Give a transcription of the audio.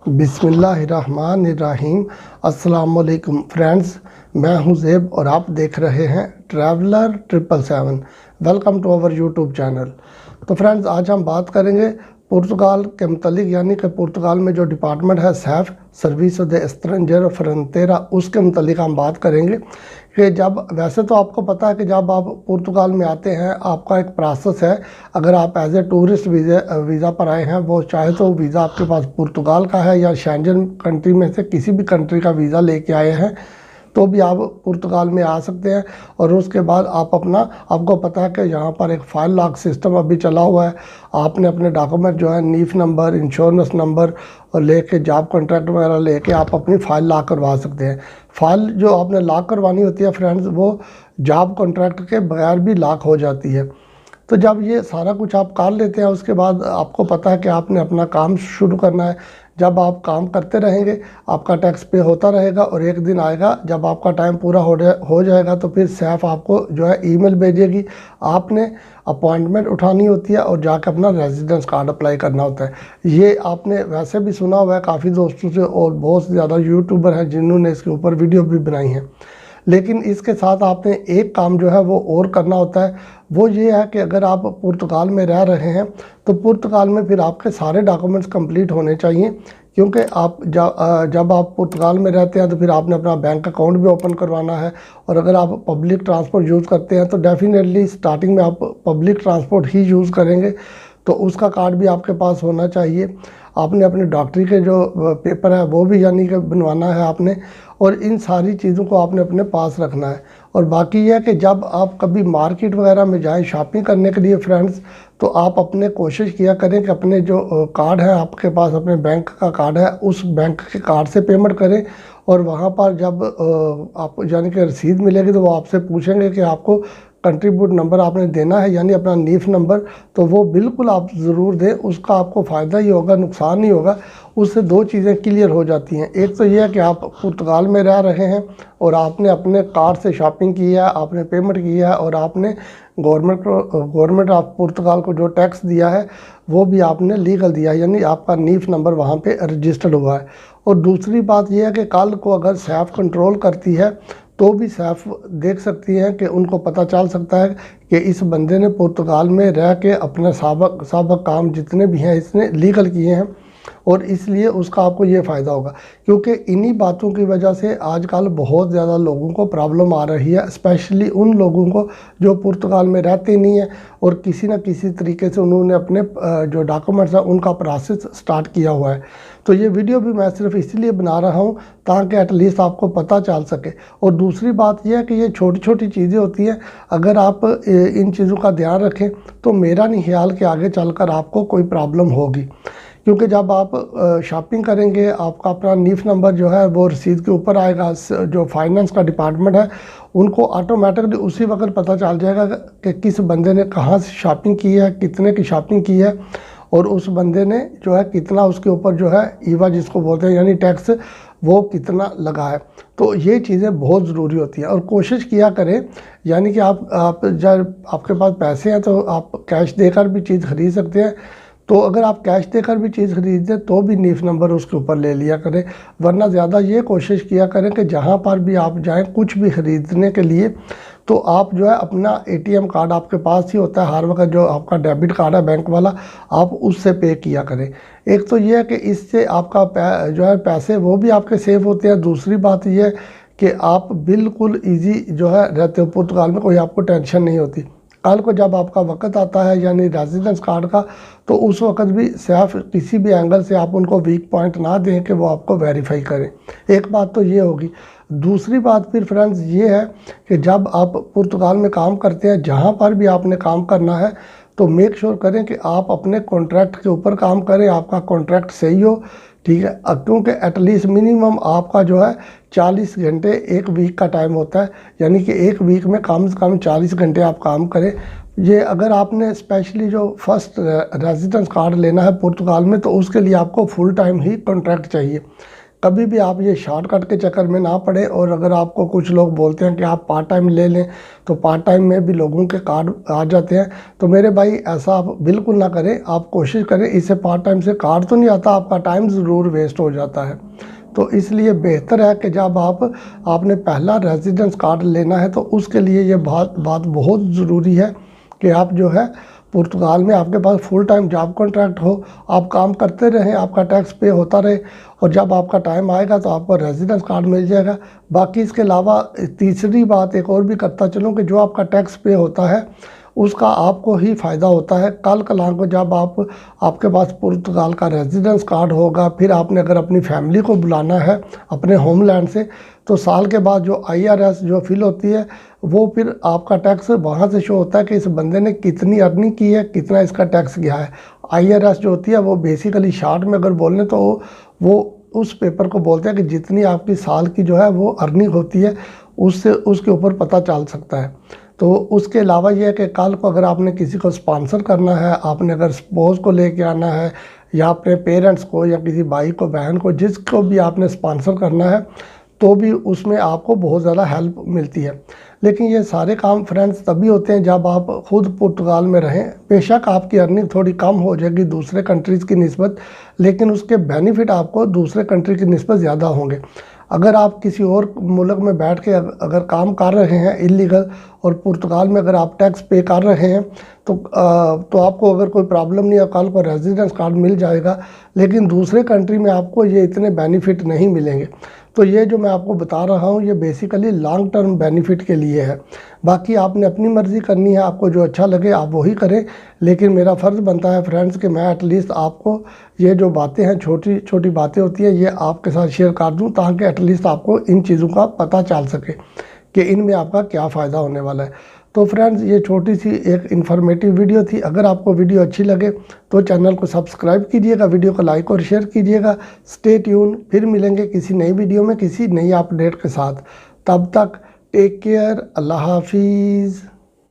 बिस्मिल्लाहिर्रहमानिर्रहीम। अस्सलाम वालेकुम फ्रेंड्स, मैं हूं ज़ेब और आप देख रहे हैं traveller 777। Welcome to our YouTube channel. तो फ्रेंड्स, आज हम बात करेंगे पुर्तगाल के मतलब, यानी कि पुर्तगाल में जो डिपार्टमेंट है सैफ सर्विसो दे एस्ट्रेंजर फ्रंटेरा, उसके मतलब हम बात करेंगे कि जब वैसे तो आपको पता है कि जब आप पुर्तगाल में आते हैं आपका एक प्रोसेस है। अगर आप एज ए टूरिस्ट वीज़ा पर आए हैं, वो चाहे तो वीज़ा आपके पास पुर्तगाल का है या शेंजन कंट्री में से किसी भी कंट्री का वीज़ा लेके आए हैं तो भी आप पुर्तगाल में आ सकते हैं। और उसके बाद आपको पता है कि यहाँ पर एक फाइल लॉक सिस्टम अभी चला हुआ है। आपने अपने डॉक्यूमेंट जो है नीफ नंबर, इंश्योरेंस नंबर और लेके जॉब कॉन्ट्रैक्ट वगैरह लेके आप अपनी फ़ाइल लॉक करवा सकते हैं। फ़ाइल जो आपने लॉक करवानी होती है फ्रेंड्स, वो जॉब कॉन्ट्रैक्ट के बगैर भी लॉक हो जाती है। तो जब ये सारा कुछ आप कर लेते हैं, उसके बाद आपको पता है कि आपने अपना काम शुरू करना है। जब आप काम करते रहेंगे आपका टैक्स पे होता रहेगा, और एक दिन आएगा जब आपका टाइम पूरा हो जाएगा तो फिर सैफ आपको जो है ईमेल भेजेगी। आपने अपॉइंटमेंट उठानी होती है और जाकर अपना रेजिडेंस कार्ड अप्लाई करना होता है। ये आपने वैसे भी सुना हुआ है काफ़ी दोस्तों से, और बहुत ज़्यादा यूट्यूबर हैं जिन्होंने इसके ऊपर वीडियो भी बनाई हैं। लेकिन इसके साथ आपने एक काम जो है वो और करना होता है। वो ये है कि अगर आप पुर्तगाल में रह रहे हैं तो पुर्तगाल में फिर आपके सारे डॉक्यूमेंट्स कंप्लीट होने चाहिए, क्योंकि जब आप पुर्तगाल में रहते हैं तो फिर आपने अपना बैंक अकाउंट भी ओपन करवाना है। और अगर आप पब्लिक ट्रांसपोर्ट यूज़ करते हैं तो डेफिनेटली स्टार्टिंग में आप पब्लिक ट्रांसपोर्ट ही यूज़ करेंगे, तो उसका कार्ड भी आपके पास होना चाहिए। आपने अपने डॉक्टरी के जो पेपर है वो भी यानी कि बनवाना है आपने, और इन सारी चीज़ों को आपने अपने पास रखना है। और बाकी यह है कि जब आप कभी मार्केट वगैरह में जाएं शॉपिंग करने के लिए फ्रेंड्स, तो आप अपने कोशिश किया करें कि अपने जो कार्ड है आपके पास, अपने बैंक का कार्ड है, उस बैंक के कार्ड से पेमेंट करें। और वहाँ पर जब आप यानी कि रसीद मिलेगी तो वो आपसे पूछेंगे कि आपको कंट्रीब्यूट नंबर आपने देना है, यानी अपना नीफ नंबर, तो वो बिल्कुल आप ज़रूर दें। उसका आपको फ़ायदा ही होगा, नुकसान नहीं होगा। उससे दो चीज़ें क्लियर हो जाती हैं। एक तो ये है कि आप पुर्तगाल में रह रहे हैं और आपने अपने कार्ड से शॉपिंग की है, आपने पेमेंट किया है, और आपने गवर्नमेंट ऑफ पुर्तगाल को जो टैक्स दिया है वो भी आपने लीगल दिया है, यानी आपका नीफ नंबर वहाँ पे रजिस्टर्ड हुआ है। और दूसरी बात यह है कि कल को अगर सैफ कंट्रोल करती है तो भी सैफ देख सकती हैं कि उनको पता चल सकता है कि इस बंदे ने पुर्तगाल में रह के अपने साबक काम जितने भी हैं इसने लीगल किए हैं, और इसलिए उसका आपको ये फ़ायदा होगा। क्योंकि इन्हीं बातों की वजह से आजकल बहुत ज़्यादा लोगों को प्रॉब्लम आ रही है, स्पेशली उन लोगों को जो पुर्तगाल में रहते नहीं हैं और किसी न किसी तरीके से उन्होंने अपने जो डॉक्यूमेंट्स हैं उनका प्रोसेस स्टार्ट किया हुआ है। तो ये वीडियो भी मैं सिर्फ इसलिए बना रहा हूँ ताकि एटलीस्ट आपको पता चल सके। और दूसरी बात यह है कि ये छोटी छोटी चीज़ें होती हैं, अगर आप इन चीज़ों का ध्यान रखें तो मेरा नहीं ख्याल कि आगे चलकर आपको कोई प्रॉब्लम होगी। क्योंकि जब आप शॉपिंग करेंगे आपका अपना नीफ नंबर जो है वो रसीद के ऊपर आएगा। जो फाइनेंस का डिपार्टमेंट है उनको ऑटोमेटिकली उसी वक्त पता चल जाएगा कि किस बंदे ने कहाँ से शॉपिंग की है, कितने की शॉपिंग की है, और उस बंदे ने जो है कितना उसके ऊपर जो है ईवा जिसको बोलते हैं यानी टैक्स, वो कितना लगा है। तो ये चीज़ें बहुत ज़रूरी होती हैं। और कोशिश किया करें यानी कि आप जब आपके पास पैसे हैं तो आप कैश देकर भी चीज़ खरीद सकते हैं। तो अगर आप कैश देकर भी चीज़ खरीदें तो भी नीफ नंबर उसके ऊपर ले लिया करें, वरना ज़्यादा ये कोशिश किया करें कि जहाँ पर भी आप जाएं कुछ भी ख़रीदने के लिए तो आप जो है अपना एटीएम कार्ड आपके पास ही होता है हर वक्त, जो आपका डेबिट कार्ड है बैंक वाला, आप उससे पे किया करें। एक तो ये है कि इससे आपका जो है पैसे वो भी आपके सेव होते हैं। दूसरी बात ये है कि आप बिल्कुल ईजी जो है रहते हो पुर्तगाल में, कोई आपको टेंशन नहीं होती। कल को जब आपका वक्त आता है यानी रेजिडेंस कार्ड का, तो उस वक्त भी सैफ किसी भी एंगल से आप उनको वीक पॉइंट ना दें कि वो आपको वेरीफाई करें। एक बात तो ये होगी। दूसरी बात फिर फ्रेंड्स ये है कि जब आप पुर्तगाल में काम करते हैं, जहाँ पर भी आपने काम करना है, तो मेक श्योर करें कि आप अपने कॉन्ट्रैक्ट के ऊपर काम करें, आपका कॉन्ट्रैक्ट सही हो, ठीक है। क्योंकि एटलीस्ट मिनिमम आपका जो है 40 घंटे एक वीक का टाइम होता है, यानी कि एक वीक में कम से कम 40 घंटे आप काम करें। ये अगर आपने स्पेशली जो फर्स्ट रेजिडेंस कार्ड लेना है पुर्तगाल में, तो उसके लिए आपको फुल टाइम ही कॉन्ट्रैक्ट चाहिए। कभी भी आप ये शॉर्टकट के चक्कर में ना पड़े। और अगर आपको कुछ लोग बोलते हैं कि आप पार्ट टाइम ले लें, तो पार्ट टाइम में भी लोगों के कार्ड आ जाते हैं। तो मेरे भाई ऐसा आप बिल्कुल ना करें। आप कोशिश करें, इससे पार्ट टाइम से कार्ड तो नहीं आता, आपका टाइम ज़रूर वेस्ट हो जाता है। तो इसलिए बेहतर है कि जब आपने पहला रेजिडेंस कार्ड लेना है, तो उसके लिए ये बात बहुत ज़रूरी है कि आप जो है पुर्तगाल में आपके पास फुल टाइम जॉब कॉन्ट्रैक्ट हो, आप काम करते रहें, आपका टैक्स पे होता रहे, और जब आपका टाइम आएगा तो आपको रेजिडेंस कार्ड मिल जाएगा। बाकी इसके अलावा तीसरी बात एक और भी करता चलूँ कि जो आपका टैक्स पे होता है उसका आपको ही फ़ायदा होता है। कल कलाम को जब आपके पास पुर्तगाल का रेजिडेंस कार्ड होगा, फिर आपने अगर अपनी फैमिली को बुलाना है अपने होमलैंड से, तो साल के बाद जो IRS जो फिल होती है, वो फिर आपका टैक्स वहाँ से शो होता है कि इस बंदे ने कितनी अर्निंग की है, कितना इसका टैक्स गया है। IRS जो होती है वो बेसिकली शॉर्ट में अगर बोलें तो वो उस पेपर को बोलते हैं कि जितनी आपकी साल की जो है वो अर्निंग होती है, उससे उसके ऊपर पता चल सकता है। तो उसके अलावा ये है कि कल को अगर आपने किसी को स्पॉन्सर करना है, आपने अगर स्पोज को लेके आना है, या अपने पेरेंट्स को या किसी भाई को बहन को जिसको भी आपने स्पॉन्सर करना है, तो भी उसमें आपको बहुत ज़्यादा हेल्प मिलती है। लेकिन ये सारे काम फ्रेंड्स तभी होते हैं जब आप खुद पुर्तगाल में रहें। बेशक आपकी अर्निंग थोड़ी कम हो जाएगी दूसरे कंट्रीज़ की निस्बत, लेकिन उसके बेनिफिट आपको दूसरे कंट्री की निस्बत ज़्यादा होंगे। अगर आप किसी और मुल्क में बैठ के अगर काम कर रहे हैं इलीगल, और पुर्तगाल में अगर आप टैक्स पे कर रहे हैं, तो आपको अगर कोई प्रॉब्लम नहीं है, कल को रेजिडेंस कार्ड मिल जाएगा। लेकिन दूसरे कंट्री में आपको ये इतने बेनिफिट नहीं मिलेंगे। तो ये जो मैं आपको बता रहा हूँ ये बेसिकली लॉन्ग टर्म बेनिफिट के लिए है। बाकी आपने अपनी मर्ज़ी करनी है, आपको जो अच्छा लगे आप वही करें। लेकिन मेरा फ़र्ज़ बनता है फ्रेंड्स कि मैं एटलीस्ट आपको ये जो बातें हैं, छोटी छोटी बातें होती हैं, ये आपके साथ शेयर कर दूँ, ताकि एटलीस्ट आपको इन चीज़ों का पता चल सके कि इनमें आपका क्या फ़ायदा होने वाला है। तो फ्रेंड्स ये छोटी सी एक इन्फॉर्मेटिव वीडियो थी। अगर आपको वीडियो अच्छी लगे तो चैनल को सब्सक्राइब कीजिएगा, वीडियो को लाइक और शेयर कीजिएगा। स्टे ट्यून, फिर मिलेंगे किसी नई वीडियो में किसी नई अपडेट के साथ। तब तक टेक केयर, अल्लाह हाफिज़।